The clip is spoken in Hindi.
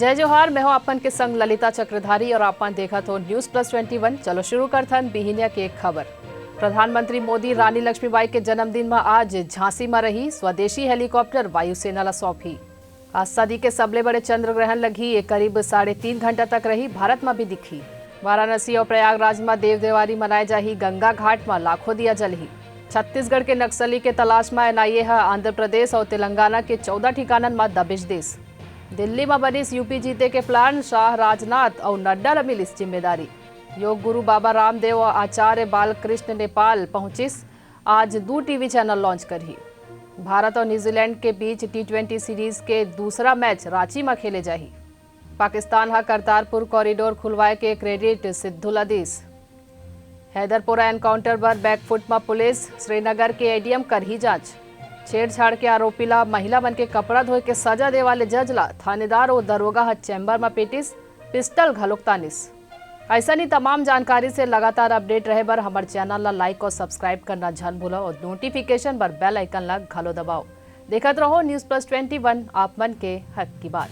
जय जोहार। मैं हूं आपन के संग ललिता चक्रधारी और आपन देखा तो न्यूज प्लस 21। चलो शुरू करथन बिहिनिया के एक खबर। प्रधानमंत्री मोदी रानी लक्ष्मीबाई के जन्मदिन में आज झांसी में रही स्वदेशी हेलीकॉप्टर वायुसेना ला सौंपी। आज सदी के सबले बड़े चंद्र ग्रहण लगी ये करीब 3.5 घंटा तक रही, भारत में भी दिखी। वाराणसी और प्रयागराज में देव दिवाली मनाए जाही, गंगा घाट में लाखों दिया जलही। छत्तीसगढ़ के नक्सली के तलाश में एनआईए आंध्र प्रदेश और तेलंगाना के 14 ठिकानन में दबिश देश। दिल्ली में बनिस यूपी जीते के प्लान, शाह राजनाथ और नड्डा ला मिलिस जिम्मेदारी। योग गुरु बाबा रामदेव और आचार्य बालकृष्ण नेपाल पहुंचिस, आज 2 टीवी चैनल लॉन्च करही। भारत और न्यूजीलैंड के बीच T20 सीरीज के दूसरा मैच रांची में खेले जाही। पाकिस्तान हा करतारपुर कॉरिडोर खुलवाए के क्रेडिट सिद्धू ला दिस। हैदरपुरा एनकाउंटर पर बैकफुट में पुलिस, श्रीनगर के एडीएम करही जांच। छेड़छाड़ के आरोपी ला महिला बन के कपड़ा धोए के सजा दे वाले जज ला थानेदार और दरोगा हा चैम्बर में पेटिस, पिस्टल घलोक तानिस। ऐसा नहीं तमाम जानकारी से लगातार अपडेट रहे बर हमारे चैनल ला लाइक और सब्सक्राइब करना झन भूलो और नोटिफिकेशन पर बेल आइकन ला घलो दबाओ। देखत रहो न्यूज प्लस 21, आप मन के हक की बात।